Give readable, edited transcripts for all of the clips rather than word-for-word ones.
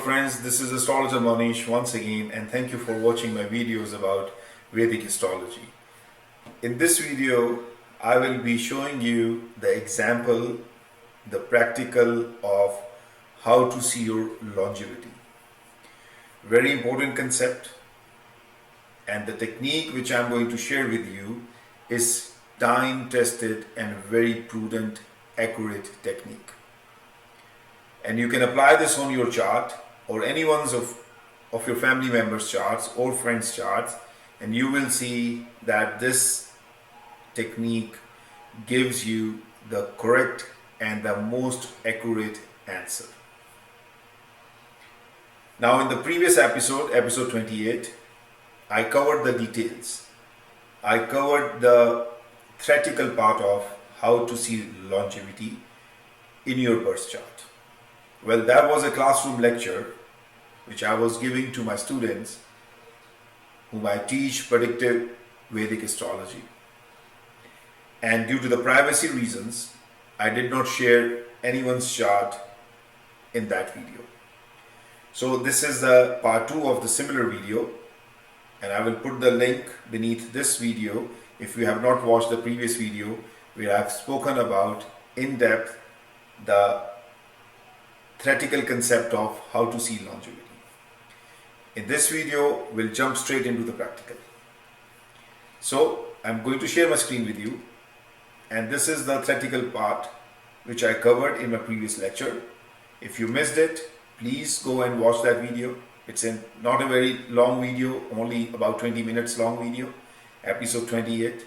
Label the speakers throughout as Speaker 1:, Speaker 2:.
Speaker 1: friends, this is Astrologer Mohnish once again, and thank you for watching my videos about Vedic Astrology. In this video, I will be showing you the example, the practical of how to see your longevity. Very important concept, and the technique which I'm going to share with you is time-tested and very prudent, accurate technique. And you can apply this on your chart or anyone's of your family members' charts or friends' charts, and you will see that this technique gives you the correct and the most accurate answer. Now, in the previous episode, episode 28, I covered the details. I covered the theoretical part of how to see longevity in your birth chart. Well, that was a classroom lecture which I was giving to my students whom I teach predictive Vedic astrology. And due to the privacy reasons, I did not share anyone's chart in that video. So this is the part 2 of the similar video, and I will put the link beneath this video if you have not watched the previous video where I have spoken about in depth the theoretical concept of how to see longevity. In this video, we'll jump straight into the practical. So I'm going to share my screen with you, and this is the theoretical part which I covered in my previous lecture. If you missed it, please go and watch that video. It's not a very long video, only about 20 minutes long video, episode 28.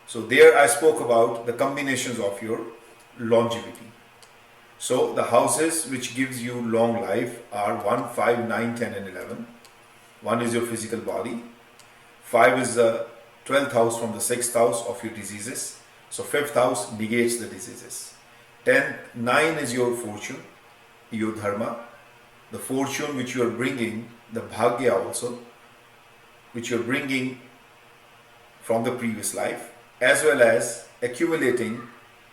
Speaker 1: So there I spoke about the combinations of your longevity. So the houses which gives you long life are 1, 5, 9, 10 and 11. 1 is your physical body. 5 is the 12th house from the 6th house of your diseases. So 5th house negates the diseases. 9 is your fortune, your dharma. The fortune which you are bringing, the bhagya also, which you are bringing from the previous life, as well as accumulating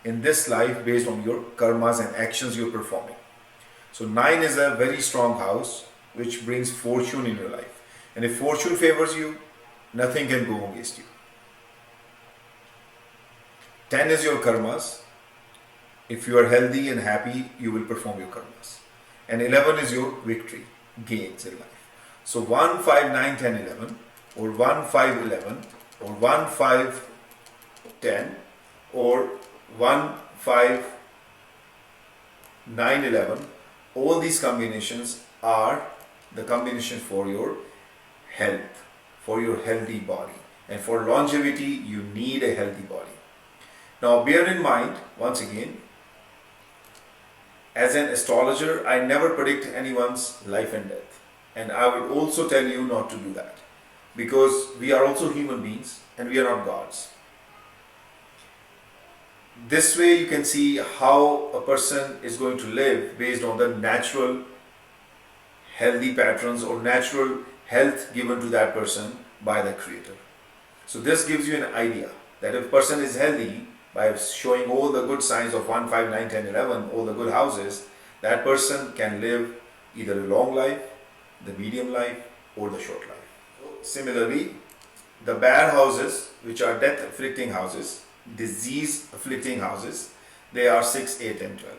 Speaker 1: in this life based on your karmas and actions you're performing. So 9 is a very strong house which brings fortune in your life. And if fortune favors you, nothing can go against you. 10 is your karmas. If you are healthy and happy, you will perform your karmas. And 11 is your victory, gains in life. So 1, 5, 9, 10, 11, or 1, 5, 11, or 1, 5, 10, or 1, 5, 9, 11, all these combinations are the combination for your health, for your healthy body. And for longevity, you need a healthy body. Now bear in mind, once again, as an astrologer, I never predict anyone's life and death. And I will also tell you not to do that. Because we are also human beings and we are not gods. This way you can see how a person is going to live based on the natural healthy patterns or natural health given to that person by the Creator. So this gives you an idea that if a person is healthy by showing all the good signs of 1, 5, 9, 10, 11, all the good houses, that person can live either a long life, the medium life, or the short life. Similarly, the bad houses, which are death afflicting houses, disease afflicting houses, they are 6, 8 and 12.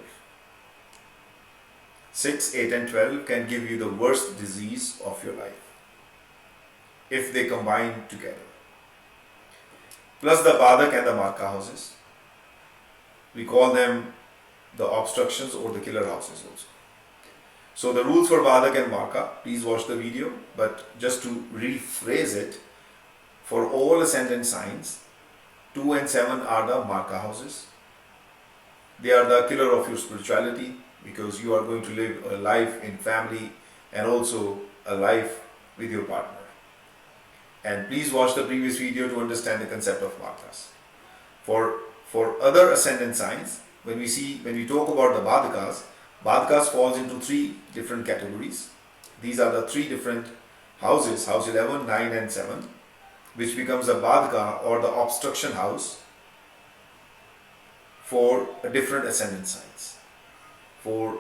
Speaker 1: 6, 8 and 12 can give you the worst disease of your life if they combine together. Plus the Badak and the Marka houses. We call them the obstructions or the killer houses also. So the rules for Badak and Marka, please watch the video, but just to rephrase it, for all ascendant signs, 2 and 7 are the Marka houses. They are the killer of your spirituality because you are going to live a life in family and also a life with your partner. And please watch the previous video to understand the concept of Markas. For other ascendant signs, when we talk about the Badhakas falls into 3 different categories. These are the 3 different houses, house 11, 9 and 7, which becomes a Badhaka or the obstruction house for different ascendant signs. For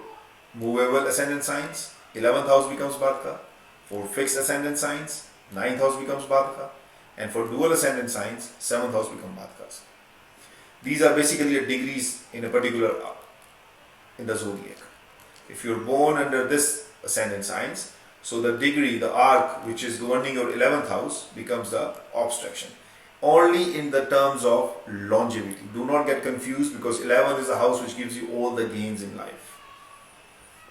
Speaker 1: movable ascendant signs, 11th house becomes Badka. For fixed ascendant signs, 9th house becomes Badka. And for dual ascendant signs, 7th house becomes Badkas. These are basically degrees in a particular in the zodiac. If you're born under this ascendant signs, so the degree, the arc which is governing your 11th house becomes the obstruction. Only in the terms of longevity. Do not get confused, because 11 is a house which gives you all the gains in life.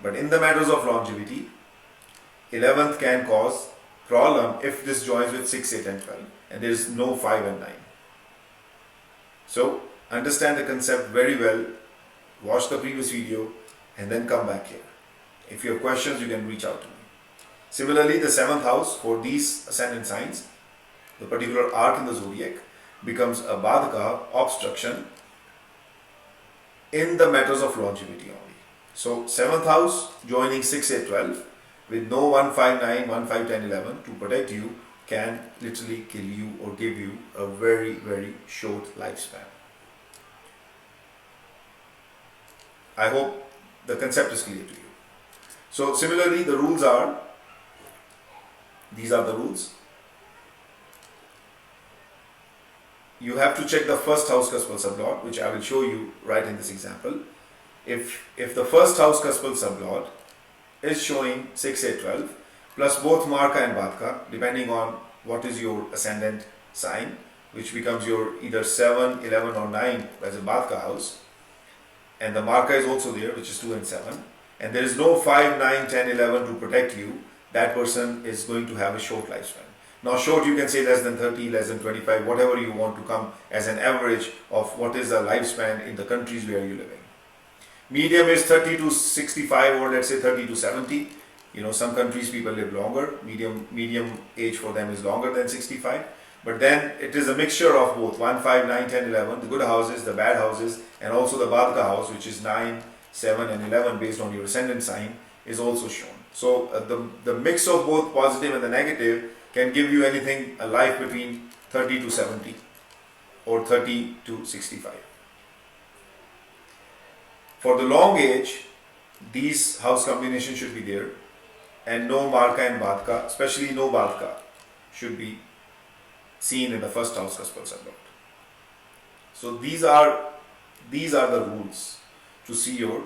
Speaker 1: But in the matters of longevity, 11th can cause problem if this joins with 6, 8 and 12 and there is no 5 and 9. So understand the concept very well, watch the previous video and then come back here. If you have questions, you can reach out to me. Similarly, the 7th house for these ascendant signs, the particular arc in the zodiac, becomes a Badaka, obstruction, in the matters of longevity only. So 7th house joining 6, 8, 12 with no 1, 5, 9, 1, 5, 10, 11 to protect you can literally kill you or give you a very, very short lifespan. I hope the concept is clear to you. So similarly, the rules are, these are the rules. You have to check the first house cuspal sublord, which I will show you right in this example. If the first house cuspal sublord is showing 6, 8, 12 plus both Marka and Badka, depending on what is your ascendant sign, which becomes your either 7, 11 or 9 as a Badka house, and the Marka is also there, which is 2 and 7, and there is no 5, 9, 10, 11 to protect you, that person is going to have a short lifespan. Now short, you can say less than 30, less than 25, whatever you want to come as an average of what is the lifespan in the countries where you're living. Medium is 30 to 65, or let's say 30 to 70. You know, some countries people live longer. Medium age for them is longer than 65. But then it is a mixture of both 1, 5, 9, 10, 11, the good houses, the bad houses, and also the Badka house, which is 9, 7 and 11 based on your ascendant sign, is also shown. So the mix of both positive and the negative can give you anything, a life between 30 to 70 or 30 to 65. For the long age, these house combinations should be there, and no Marka and Badka, especially no Badka, should be seen in the first house cuspal sublord. So these are the rules to see your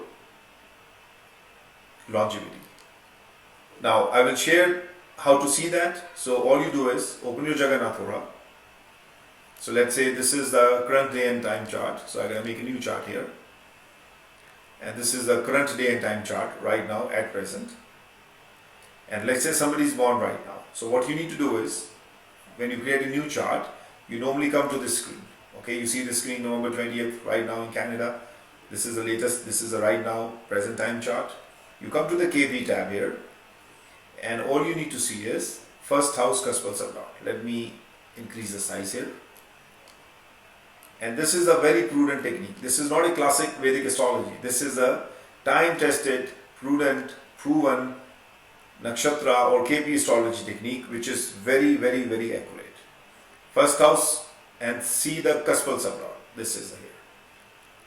Speaker 1: longevity. Now I will share how to see that. So all you do is open your Jagannath Hora. So let's say this is the current day and time chart. So I'm going to make a new chart here. And this is the current day and time chart right now at present. And let's say somebody is born right now. So what you need to do is, when you create a new chart, you normally come to this screen. Okay, you see the screen November 20th right now in Canada. This is the latest, this is the right now present time chart. You come to the KP tab here, and all you need to see is first house cuspal sublord. Let me increase the size here. And this is a very prudent technique. This is not a classic Vedic astrology. This is a time-tested, prudent, proven nakshatra or KP astrology technique, which is very, very, very accurate. First house and see the cuspal sublord. This is here.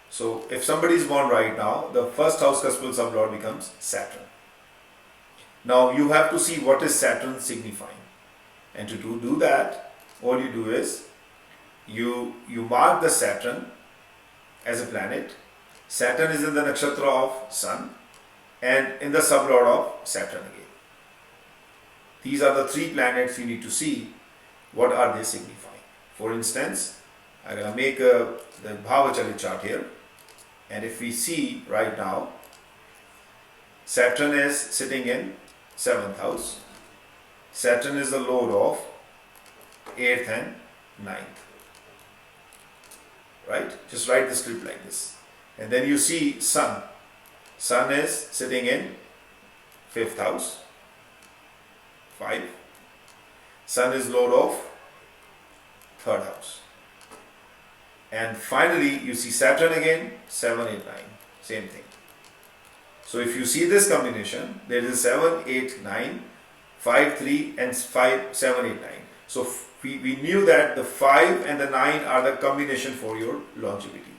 Speaker 1: So if somebody is born right now, the first house cuspal sublord becomes Saturn. Now you have to see what is Saturn signifying. And to do that, all you do is you mark the Saturn as a planet. Saturn is in the nakshatra of Sun and in the sublord of Saturn again. These are the three planets you need to see. What are they signifying? For instance, I'm going to make the Bhavachalit chart here. And if we see right now, Saturn is sitting in 7th house. Saturn is the lord of 8th and 9th. Right? Just write the script like this. And then you see Sun. Sun is sitting in 5th house. 5. Sun is lord of 3rd house. And finally you see Saturn again, 7, 8, 9. Same thing. So if you see this combination, there is 7, 8, 9, 5, 3 and 5, 7, 8, 9. So we knew that the 5 and the 9 are the combination for your longevity.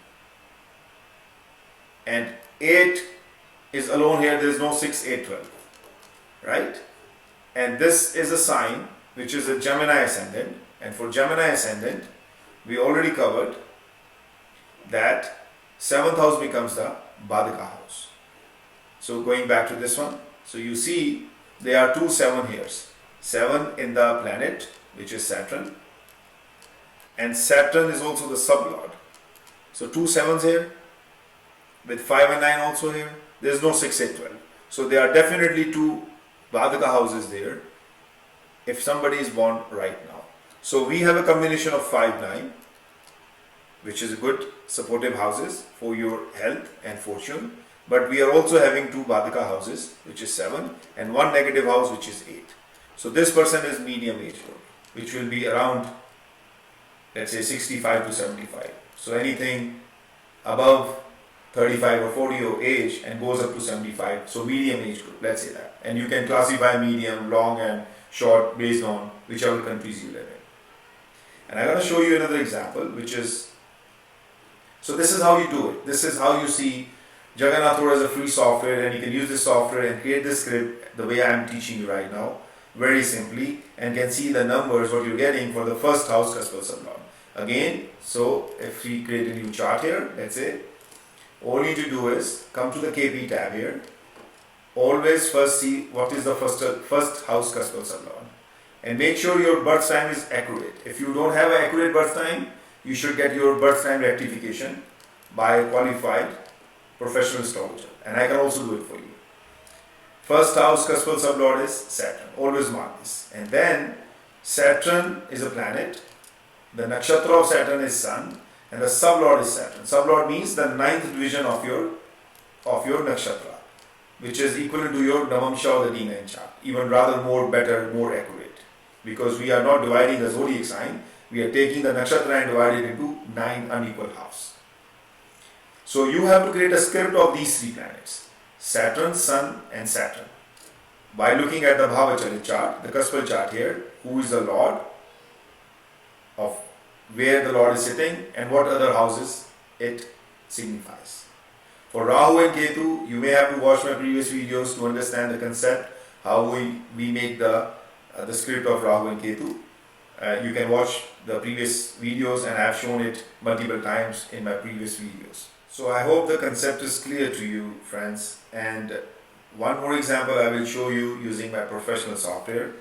Speaker 1: And 8 is alone here, there is no 6, 8, 12. right? And this is a sign which is a Gemini ascendant, and for Gemini ascendant we already covered that 7th house becomes the Badika house. So going back to this one, so you see there are 2 7 here. 7 in the planet, which is Saturn, and Saturn is also the sublord. So 2 7s here, with 5 and 9 also here. There is no 6 8 12. So there are definitely 2 Badika houses there if somebody is born right now. So we have a combination of 5 9, which is good supportive houses for your health and fortune. But we are also having 2 Badika houses, which is 7, and 1 negative house, which is 8. So this person is medium age group, which will be around, let's say, 65 to 75. So anything above 35 or 40 or age and goes up to 75. So medium age group, let's say that. And you can classify medium, long and short based on whichever countries you live in. And I'm going to show you another example, which is, so this is how you do it. This is how you see Jagannath as a free software, and you can use this software and create this script the way I am teaching you right now, very simply, and can see the numbers what you're getting for the first house Kaspal Sublord. Again, so if we create a new chart here, let's say, all you need to do is come to the KP tab here. Always first see what is the first house Kaspal Sublord, and make sure your birth time is accurate. If you don't have an accurate birth time, you should get your birth time rectification by a qualified professional astrologer, and I can also do it for you. First house Kaspal Sublord is Saturn. Always mark this. And then Saturn is a planet. The nakshatra of Saturn is Sun, and the sublord is Saturn. Sublord means the 9th division of your nakshatra, which is equivalent to your Navamsha or the D9 chart. Even rather more better, more accurate, because we are not dividing the zodiac sign. We are taking the nakshatra and dividing it into 9 unequal halves. So you have to create a script of these 3 planets, Saturn, Sun and Saturn, by looking at the Bhavacharit chart, the Kaspal chart here, who is the Lord, of where the Lord is sitting and what other houses it signifies. For Rahu and Ketu, you may have to watch my previous videos to understand the concept, how we make the script of Rahu and Ketu. You can watch the previous videos, and I have shown it multiple times in my previous videos. So I hope the concept is clear to you, friends, and one more example I will show you using my professional software,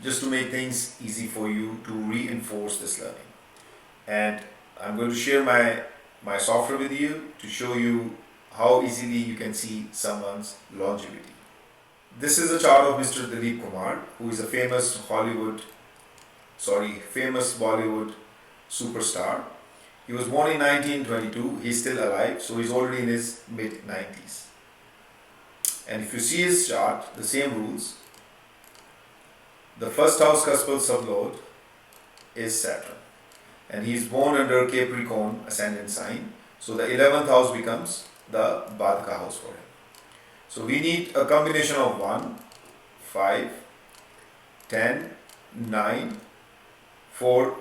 Speaker 1: just to make things easy for you to reinforce this learning. And I'm going to share my software with you to show you how easily you can see someone's longevity. This is a chart of Mr. Dilip Kumar, who is a famous Bollywood superstar. He was born in 1922, he's still alive, so he's already in his mid-90s. And if you see his chart, the same rules. The first house Kaspal Sublord is Saturn, and he's born under Capricorn ascendant sign, so the 11th house becomes the Badika house for him. So we need a combination of 1, 5, 10, 9 for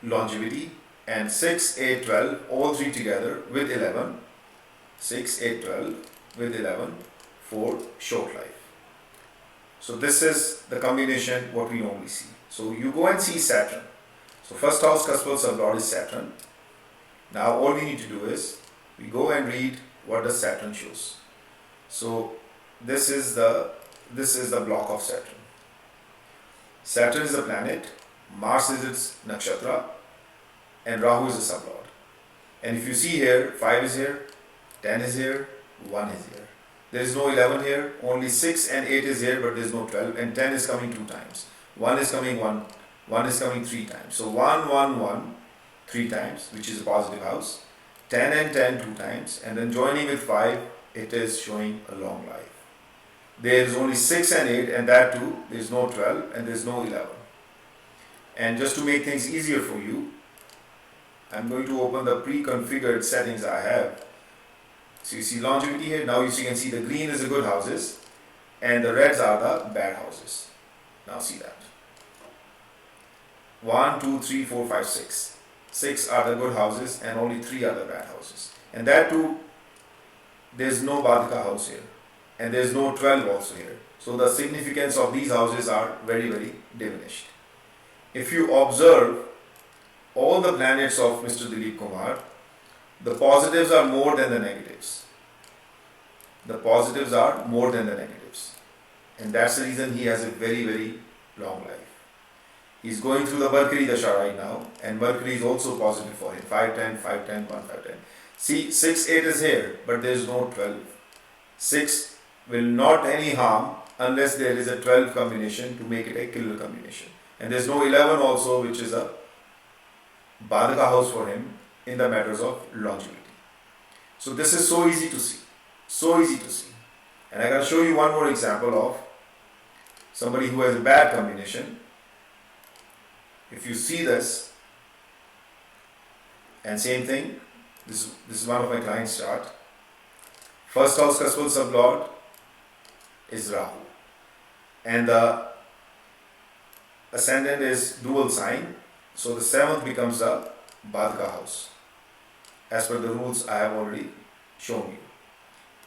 Speaker 1: longevity, and 6, 8, 12, all 3 together with 11, 6, 8, 12 with 11 for short life. So this is the combination what we normally see. So you go and see Saturn. So first house Kaspal Sublord is Saturn. Now all we need to do is we go and read what the Saturn shows. So this is the block of Saturn. Saturn is the planet, Mars is its nakshatra, and Rahu is the sublord. And if you see here, 5 is here, 10 is here, 1 is here. There is no 11 here, only 6 and 8 is here, but there is no 12, and 10 is coming 2 times. 1 is coming 1 is coming 3 times. So 1, 1, 1, 3 times, which is a positive house. 10 and 10 2 times, and then joining with 5, it is showing a long life. There is only 6 and 8, and that too, there is no 12 and there is no 11. And just to make things easier for you, I'm going to open the pre-configured settings I have. So you see longevity here. Now you can see the green is the good houses and the reds are the bad houses. Now see that. 1, 2, 3, 4, 5, 6. 6 are the good houses and only 3 are the bad houses. And that too, there's no Badika house here. And there's no 12 also here. So the significance of these houses are very, very diminished. If you observe all the planets of Mr. Dilip Kumar, the positives are more than the negatives. The positives are more than the negatives. And that's the reason he has a very, very long life. He's going through the Mercury Dasha right now, and Mercury is also positive for him. 510, 510, 1, 510. See, 6, 8 is here, but there is no 12. 6 will not any harm unless there is a 12 combination to make it a killer combination. And there's no 11 also, which is a Badaka house for him in the matters of longevity. So this is so easy to see. So easy to see. And I can show you one more example of somebody who has a bad combination. If you see this, and same thing, this is one of my clients' chart. First house Kaspal sublord is Rahu, and the ascendant is dual sign, so the 7th becomes the Badka house, as per the rules I have already shown you.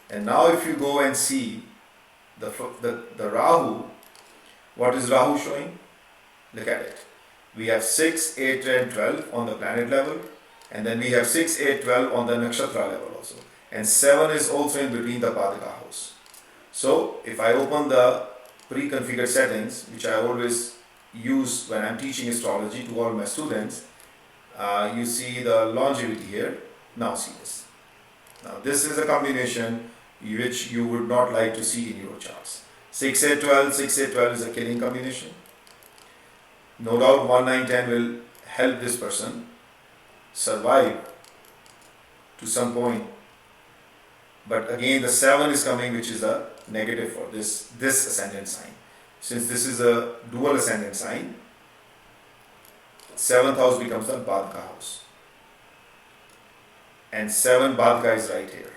Speaker 1: And now if you go and see the Rahu, what is Rahu showing? Look at it. We have 6, 8, and 12 on the planet level, and then we have 6, 8, 12 on the nakshatra level also. And 7 is also in between the Padaka house. So if I open the pre-configured settings, which I always use when I'm teaching astrology to all my students, you see the longevity here. Now see this. Now this is a combination which you would not like to see in your charts. 6, 8, 12, 6, 8, 12 is a killing combination. No doubt 1, 9, 10 will help this person survive to some point. But again the 7 is coming, which is a negative for this ascendant sign. Since this is a dual ascendant sign, 7th house becomes the Badka house. And 7 Badka is right here.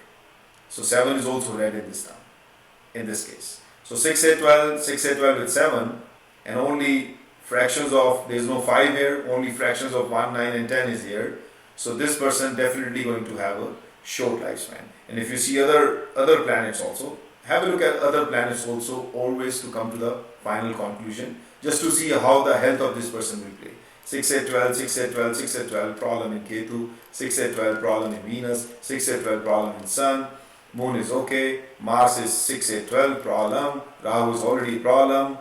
Speaker 1: So 7 is also red in this case. So 6, 8, 12, 6, 8, 12 with 7, and only fractions of, there is no 5 here, only fractions of 1, 9 and 10 is here. So this person definitely going to have a short lifespan. And if you see other planets also, have a look at other planets also, always to come to the final conclusion, just to see how the health of this person will play. 6, 8, 12, 6, 8, 12, 6, 8, 12, problem in Ketu, 6, 8, 12, problem in Venus, 6, 8, 12, problem in Sun, Moon is okay, Mars is 6, 8, 12, problem, Rahu is already problem,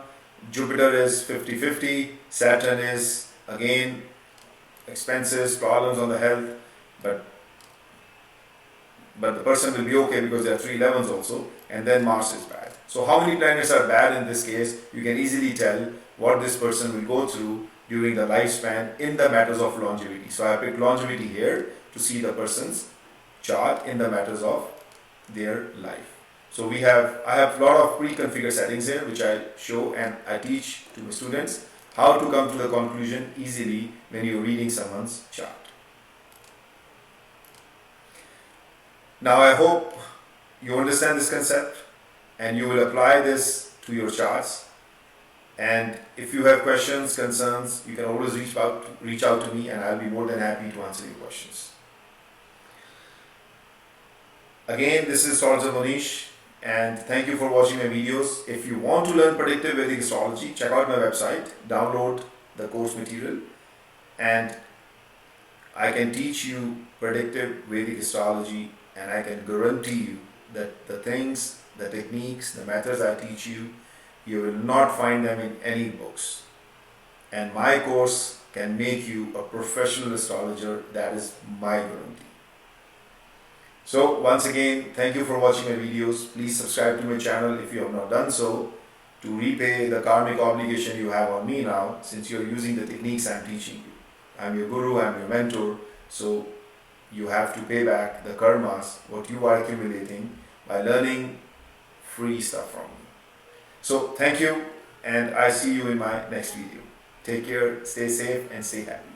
Speaker 1: Jupiter is 50-50, Saturn is again expenses, problems on the health, but the person will be okay because there are 3 11s also, and then Mars is bad. So how many planets are bad in this case? You can easily tell what this person will go through during the lifespan in the matters of longevity. So I picked longevity here to see the person's chart in the matters of their life. So I have a lot of pre-configured settings here which I show and I teach to my students how to come to the conclusion easily when you're reading someone's chart. Now I hope you understand this concept and you will apply this to your charts. And if you have questions, concerns, you can always reach out to me and I'll be more than happy to answer your questions. Again, this is Astrologer Mohnish and thank you for watching my videos. If you want to learn predictive Vedic astrology, check out my website, download the course material, and I can teach you predictive Vedic astrology, and I can guarantee you that the things, the techniques, the methods I teach you, you will not find them in any books. And my course can make you a professional astrologer. That is my guarantee. So once again, thank you for watching my videos. Please subscribe to my channel if you have not done so, to repay the karmic obligation you have on me now, since you are using the techniques I am teaching you. I am your guru, I am your mentor, so you have to pay back the karmas, what you are accumulating by learning free stuff from me. So thank you, and I see you in my next video. Take care, stay safe and stay happy.